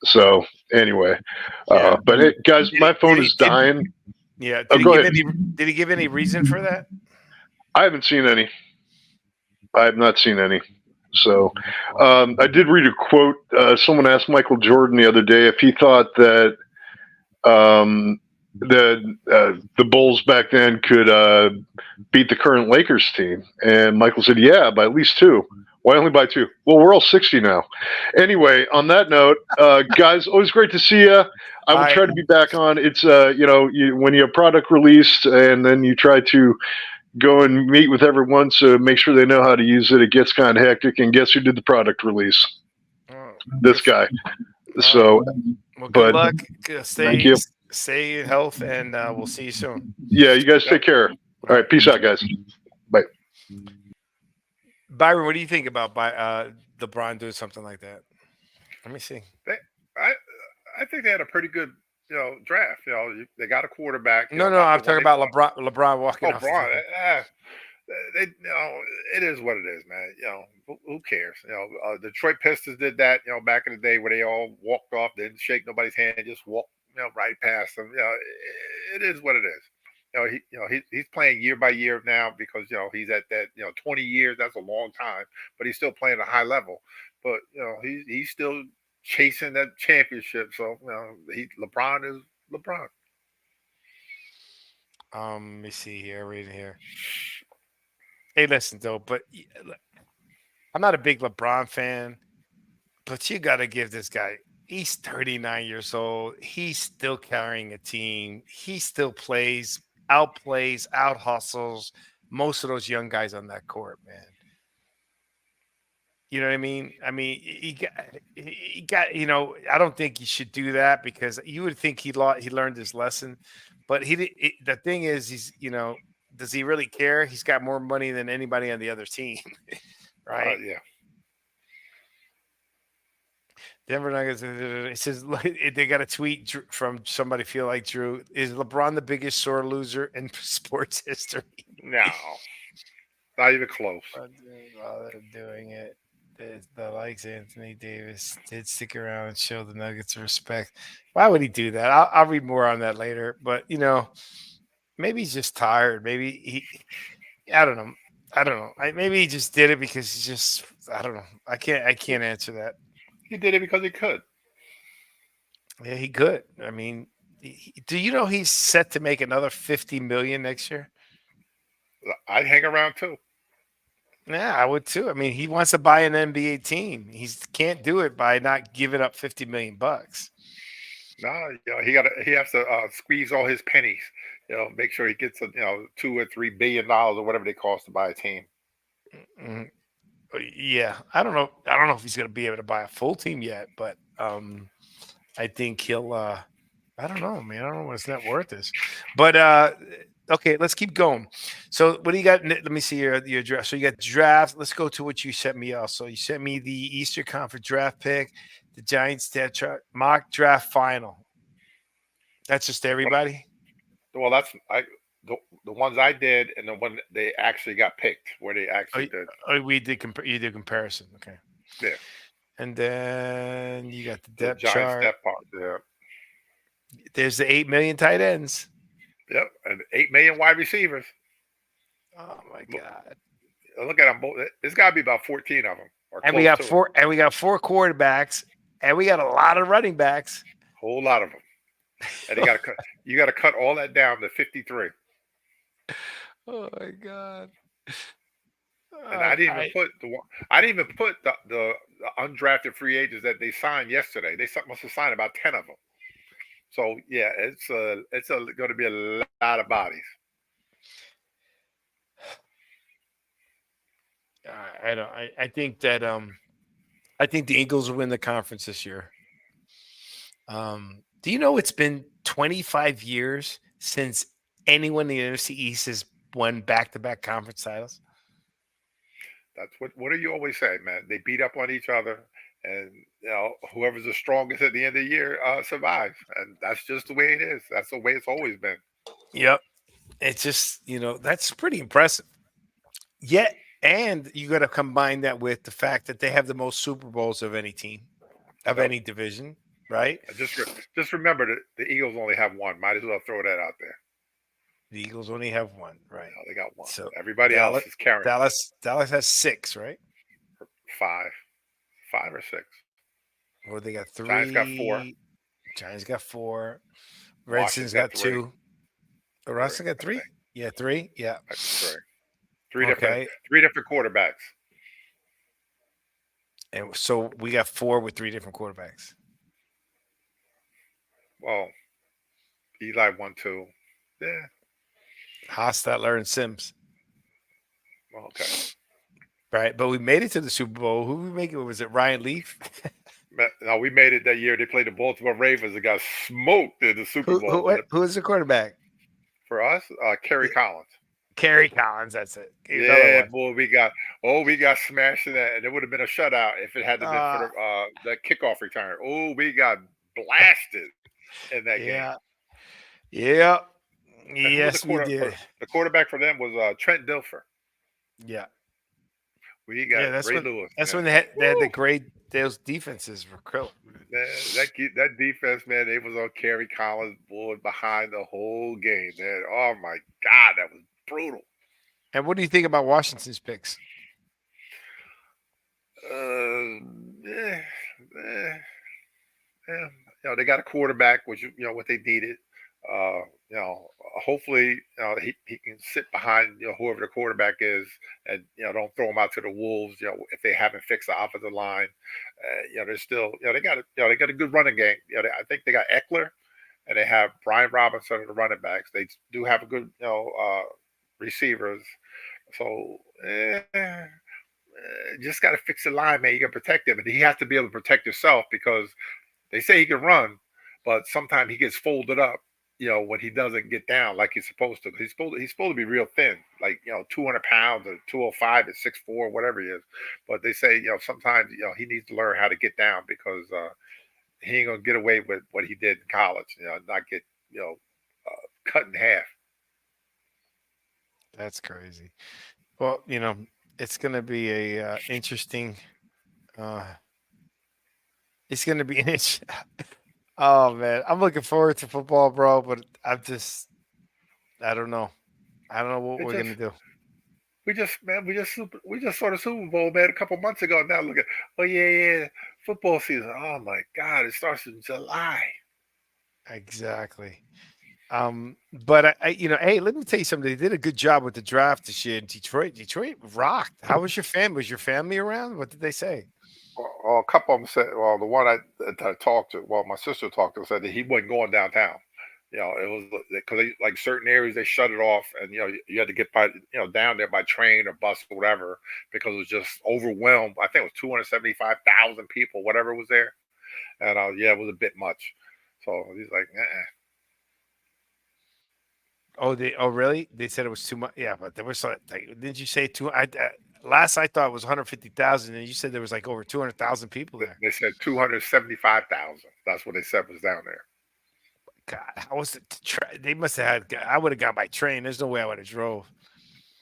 So anyway, but hey, guys, my phone is dying. Yeah. Did he give any reason for that? I haven't seen any. I have not seen any. So I did read a quote. Someone asked Michael Jordan the other day if he thought that the Bulls back then could beat the current Lakers team. And Michael said, yeah, by at least 2. Why only by 2? Well, we're all 60 now. Anyway, on that note, guys, always great to see you. I will try to be back on. It's, when you have product released and then you try to go and meet with everyone to make sure they know how to use it, it gets kind of hectic. And guess who did the product release? This guy. So, well, good luck. Thank you. Stay in health, and we'll see you soon. Yeah, you guys take care. All right, peace out, guys. Bye. Byron, what do you think about LeBron doing something like that? Let me see. I think they had a pretty good, draft. They got a quarterback. No, I'm talking about LeBron walking off. LeBron, it is what it is, man. Who cares? Detroit Pistons did that, back in the day where they all walked off, didn't shake nobody's hand, just walked, right past them. It is what it is. He's playing year by year now because he's at that 20 years. That's a long time, but he's still playing at a high level. But he's still chasing that championship. So LeBron is LeBron. Let me see here, reading here. Hey, listen though, but I'm not a big LeBron fan, but you got to give this guy. He's 39 years old. He's still carrying a team. He still outplays, out hustles most of those young guys on that court, man. You know what I mean? I mean, he got. I don't think he should do that because you would think he learned his lesson, but the thing is, does he really care? He's got more money than anybody on the other team, right? Yeah. Denver Nuggets. It says they got a tweet from somebody. Feel like Drew, is LeBron the biggest sore loser in sports history? No, not even close. While they're doing it, the likes Anthony Davis did stick around and show the Nuggets respect. Why would he do that? I'll read more on that later. But maybe he's just tired. Maybe I don't know. Maybe he just did it because he's just. I don't know. I can't answer that. He did it because he could. Yeah, he could. I mean, do you know he's set to make another $50 million next year? I'd hang around too. Yeah, I would too. I mean, he wants to buy an NBA team. He can't do it by not giving up $50 million. No, he has to squeeze all his pennies. Make sure he gets $2 or $3 billion or whatever they cost to buy a team. Mm-hmm. Yeah, I don't know. I don't know if he's going to be able to buy a full team yet, but I think he'll. I don't know, man. I don't know what his net worth is, but okay, let's keep going. So, what do you got? Let me see your draft. So you got draft. Let's go to what you sent me. Also, you sent me the Eastern Conference draft pick, the Giants mock draft final. That's just everybody. Well, that's the ones I did, and the one they actually got picked, where they actually did. Oh, we did you did comparison. Okay. Yeah. And then you got the depth Giants chart. depth part. Yeah. There's the 8 million tight ends. Yep, and 8 million wide receivers. Oh my God! Look at them both. It's got to be about 14 of them. And we got four. And we got 4 quarterbacks, and we got a lot of running backs. Whole lot of them. And you got to cut all that down to 53. Oh my God! And I didn't even put the undrafted free agents that they signed yesterday. They must have signed about 10 of them. So yeah, it's going to be a lot of bodies. I think that I think the Eagles will win the conference this year. Do you know it's been 25 years since anyone in the NFC East has won back-to-back conference titles? That's what do you always say, man? They beat up on each other, and whoever's the strongest at the end of the year survives, and that's just the way it is. That's the way it's always been. Yep, it's just that's pretty impressive. Yet, and you got to combine that with the fact that they have the most Super Bowls of any team, of any division, right? Just remember that the Eagles only have one. Might as well throw that out there. The Eagles only have one, right? No, they got one. So everybody else is carrying. Dallas has 6, right? 5 or 6. Well, they got 3. Giants got 4. Giants got 4. Redskins got 2. The Redskins got 3. Yeah, 3. Yeah, that's 3 different quarterbacks. And so we got 4 with 3 different quarterbacks. Well, Eli 1, 2. Yeah. Hostetler and Sims. Okay. Right, but we made it to the Super Bowl. Who we make it? Was it Ryan Leaf? No, we made it that year. They played the Baltimore Ravens and got smoked in the Super Bowl. Who was the quarterback? For us, Kerry Collins. Kerry Collins, that's it. Yeah, boy, we got smashed in that, and it would have been a shutout if it had been for the kickoff return. Oh, we got blasted in that game. Yeah. Yes, we did. The quarterback for them was Trent Dilfer. Yeah. We got Ray Lewis. That's when they had the great those defenses were cool. That defense, man, they was on Kerry Collins board behind the whole game, man. Oh my God, that was brutal. And what do you think about Washington's picks? They got a quarterback, which what they needed. Hopefully, he can sit behind whoever the quarterback is, and don't throw him out to the wolves. If they haven't fixed the offensive line, they're still they got a good running game. I think they got Eckler, and they have Brian Robinson, the running backs. They do have a good receivers. So just got to fix the line, man. You got to protect him, and he has to be able to protect himself because they say he can run, but sometimes he gets folded up. When he doesn't get down like he's supposed to. He's supposed to be real thin, like 200 pounds or 205 at 6'4", whatever he is. But they say sometimes he needs to learn how to get down because he ain't gonna get away with what he did in college. Not get cut in half. That's crazy. Well, it's gonna be a interesting. It's gonna be an Oh man, I'm looking forward to football, bro. But I don't know. I don't know what we're gonna do. We just saw the Super Bowl, man, a couple months ago. Now look at, oh yeah, football season. Oh my God, it starts in July. Exactly. But hey, let me tell you something. They did a good job with the draft this year in Detroit. Detroit rocked. How was your family? Was your family around? What did they say? Well, a couple of them said, well, the one I talked to, my sister talked to, said that he wasn't going downtown. It was because like certain areas they shut it off, and you had to get by down there by train or bus or whatever because it was just overwhelmed. I think it was 275,000 people, whatever was there, and it was a bit much. So he's like, Oh, really? They said it was too much. Yeah, but there was didn't you say two? Last I thought it was 150,000, and you said there was like over 200,000 people there. They said 275,000. That's what they said was down there. God, how was it? They must have had. I would have gone by train. There's no way I would have drove.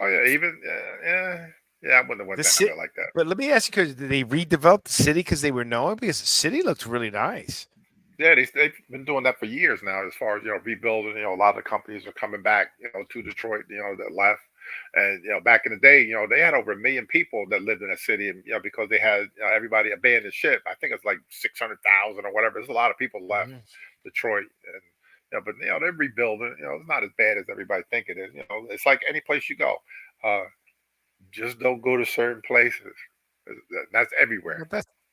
Oh yeah, even I wouldn't have went down there like that. But let me ask you, because did they redevelop the city because they were known? Because the city looked really nice. Yeah, they've been doing that for years now. As far as rebuilding, a lot of the companies are coming back, to Detroit, that left, and back in the day, they had over 1 million people that lived in a city, and because they had everybody abandoned ship. I think it's like 600,000 or whatever. There's a lot of people left Detroit, and but they're rebuilding. It's not as bad as everybody think it is. It's like any place you go. Just don't go to certain places. That's everywhere.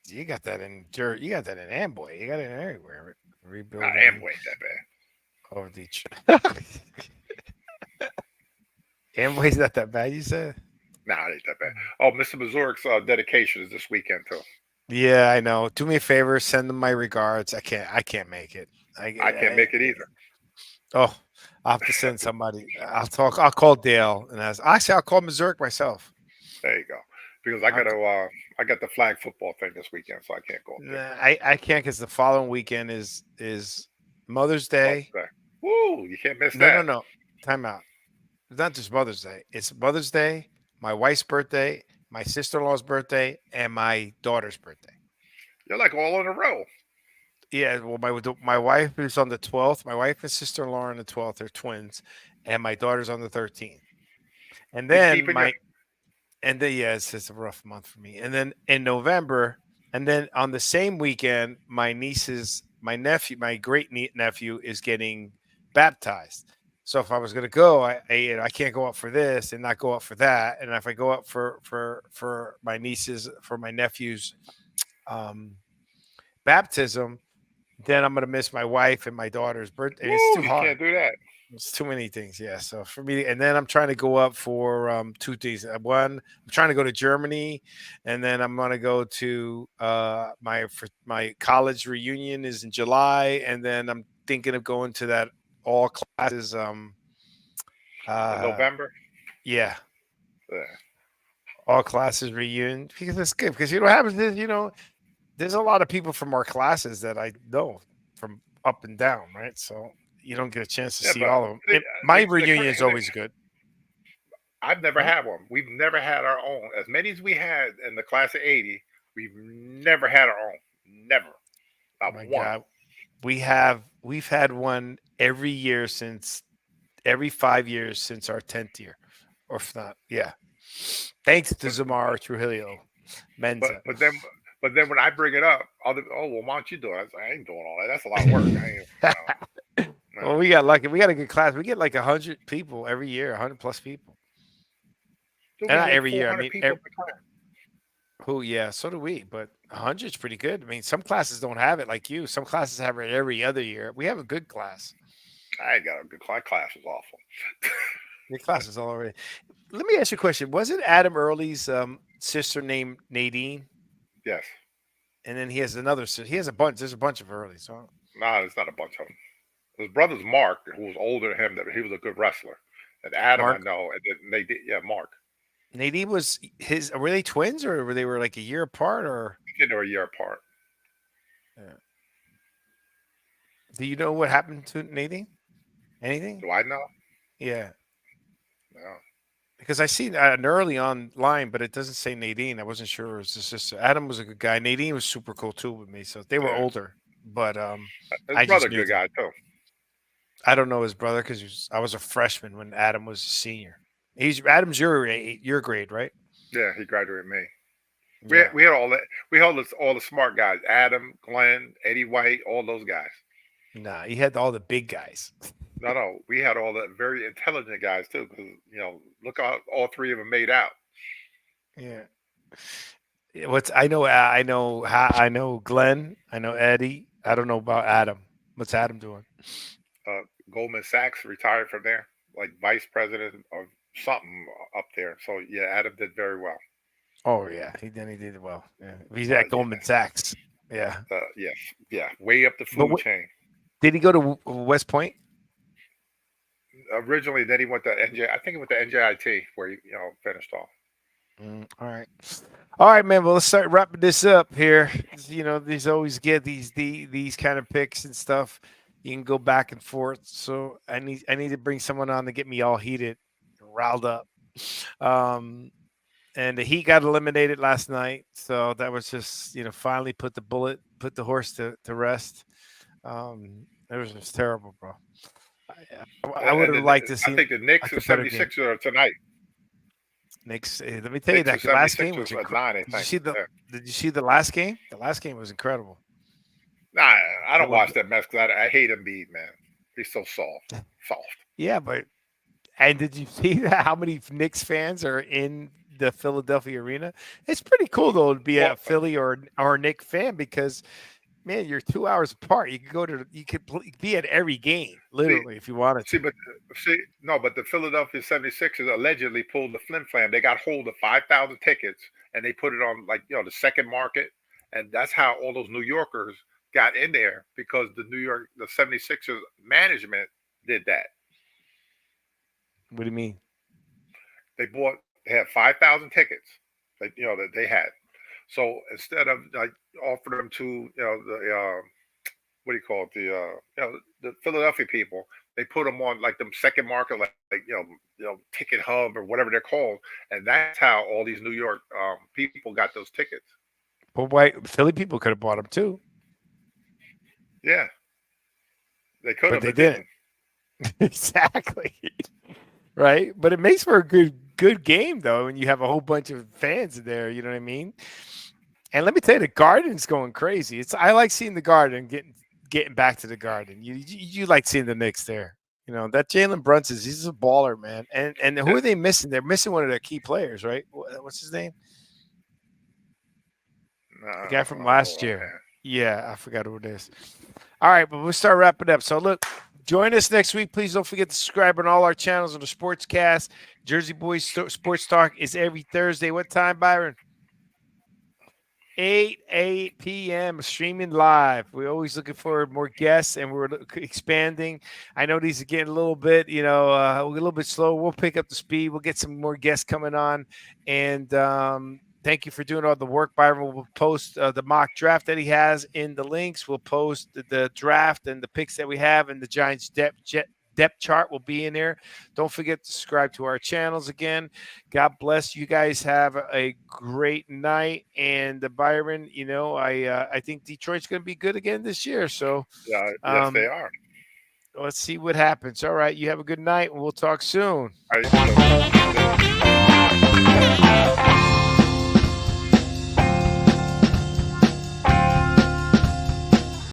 You got that in Amboy. You got it in everywhere. Rebuilding. Not Amboy that bad. Over the Amboy's not that bad. You said? Nah, it ain't that bad. Oh, Mr. Mazurk's dedication is this weekend too. Yeah, I know. Do me a favor, send them my regards. I can't make it. I can't make it either. Oh, I'll have to send somebody. I'll call Dale and I'll call Mazurk myself. There you go. Because I got the flag football thing this weekend, so I can't go. I can't because the following weekend is Mother's Day. Woo! You can't miss that. No. Time out. It's not just Mother's Day. It's Mother's Day, my wife's birthday, my sister-in-law's birthday, and my daughter's birthday. You're like all in a row. Yeah. Well, my wife is on the 12th. My wife and sister-in-law are on the 12th. They're twins, and my daughter's on the 13th. And then it's a rough month for me. And then in November, and then on the same weekend, my great nephew is getting baptized. So if I was going to go, I can't go up for this and not go up for that. And if I go up for my nephew's baptism, then I'm going to miss my wife and my daughter's birthday. It's too hard. You can't do that. It's too many things, yeah. So for me, and then I'm trying to go up for 2 things. One, I'm trying to go to Germany, and then I'm going to go to my college reunion is in July, and then I'm thinking of going to that all classes. November. Yeah. All classes reunion because it's good because what happens is there's a lot of people from our classes that I know from up and down, right? So. You don't get a chance to see all of them. My reunion is always good. I've never had one. We've never had our own. As many as we had in the class of 80, we've never had our own. Never. Not one. God. We've had one every 5 years since our 10th year. Or if not, yeah. Thanks to Zamar Trujillo. Menza. But then when I bring it up, why don't you do it? I ain't doing all that. That's a lot of work. No. Well, we got lucky. We got a good class. We get like 100 people every year, 100+ people. Dude, And we not get every year. I 400 mean, people per class. yeah, so do we. But 100 is pretty good. I mean, some classes don't have it like you. Some classes have it every other year. We have a good class. I got a good class. Class was awful. Your class is all already. Let me ask you a question. Was it Adam Early's sister named Nadine? Yes. And then he has another sister. He has a bunch. There's a bunch of Earlys. Huh? Nah, it's not a bunch of them. His brother's Mark, who was older than him. That he was a good wrestler. And Adam, I Mark. know, and then they did. Yeah, Mark. Nadine was his. Were they twins or were they like a year apart? Or I think they were a year apart. do you know what happened to Nadine? Anything? Do I know? Yeah, No. because I seen an Early online, but it doesn't say Nadine. I wasn't sure it was his sister. Adam was a good guy. Nadine was super cool too with me. So they were Yeah. older, but His I brother, just knew good guy too. I don't know his brother because I was a freshman when Adam was a senior. Adam's your grade, right? Yeah, he graduated me. Yeah. We had all that. We had all the smart guys: Adam, Glenn, Eddie White, all those guys. Nah, he had all the big guys. No, we had all the very intelligent guys too. Because look how all three of them made out. Yeah. I know Glenn. I know Eddie. I don't know about Adam. What's Adam doing? Goldman Sachs retired from there, like vice president of something up there. So yeah, Adam did very well. Oh yeah, he did well. Yeah, he's at Goldman Sachs. Yeah. Yes, yeah, way up the food chain. Did he go to West Point? Originally, then he went to NJ. I think he went to NJIT where he finished off. All right, man. Well, let's start wrapping this up here. These always get these kind of picks and stuff. You can go back and forth. So I need to bring someone on to get me all heated, riled up. And the Heat got eliminated last night, so that was just finally put the horse to rest. It was just terrible, bro. I would have liked to see. I think the Knicks and 76ers are tonight. Knicks. Let me tell you that the last game was incredible. Did you see the last game? The last game was incredible. Nah, I don't watch that mess because I hate Embiid, man. He's so soft. Yeah, and did you see how many Knicks fans are in the Philadelphia arena? It's pretty cool though to be a Philly or a Knick fan because, man, you're 2 hours apart. You could be at every game literally if you wanted to. But the Philadelphia 76ers allegedly pulled the flim flam. They got hold of 5,000 tickets and they put it on the second market, and that's how all those New Yorkers got in there because the 76ers management did that. What do you mean? They had 5,000 tickets that they had. So instead of offering them to the what do you call it, the Philadelphia people, they put them on them second market like Ticket Hub or whatever they're called, and that's how all these New York people got those tickets. But why Philly people could have bought them too? Yeah, they could have, but they didn't. Exactly. Right, but it makes for a good game though when you have a whole bunch of fans there. You know what I mean? And let me tell you, the Garden's going crazy. I like seeing the Garden getting back to the Garden. You like seeing the Knicks there. That Jalen Brunson, he's a baller, man. And who are they missing? They're missing one of their key players, right? What's his name? The guy from last year. Yeah, I forgot who it is. All right, but we'll start wrapping up. So look. Join us next week. Please don't forget to subscribe on all our channels on the Sportscast. Jersey Boys Sports Talk is every Thursday. What time, Byron? 8 p.m. streaming live. We're always looking for more guests, and we're expanding. I know these are getting a little bit, a little bit slow. We'll pick up the speed. We'll get some more guests coming on, and thank you for doing all the work, Byron. We'll post the mock draft that he has in the links. We'll post the draft and the picks that we have, and the Giants depth chart will be in there. Don't forget to subscribe to our channels again. God bless you guys. Have a great night. And Byron, I think Detroit's going to be good again this year. So yes, they are. Let's see what happens. All right. You have a good night, and we'll talk soon. All right.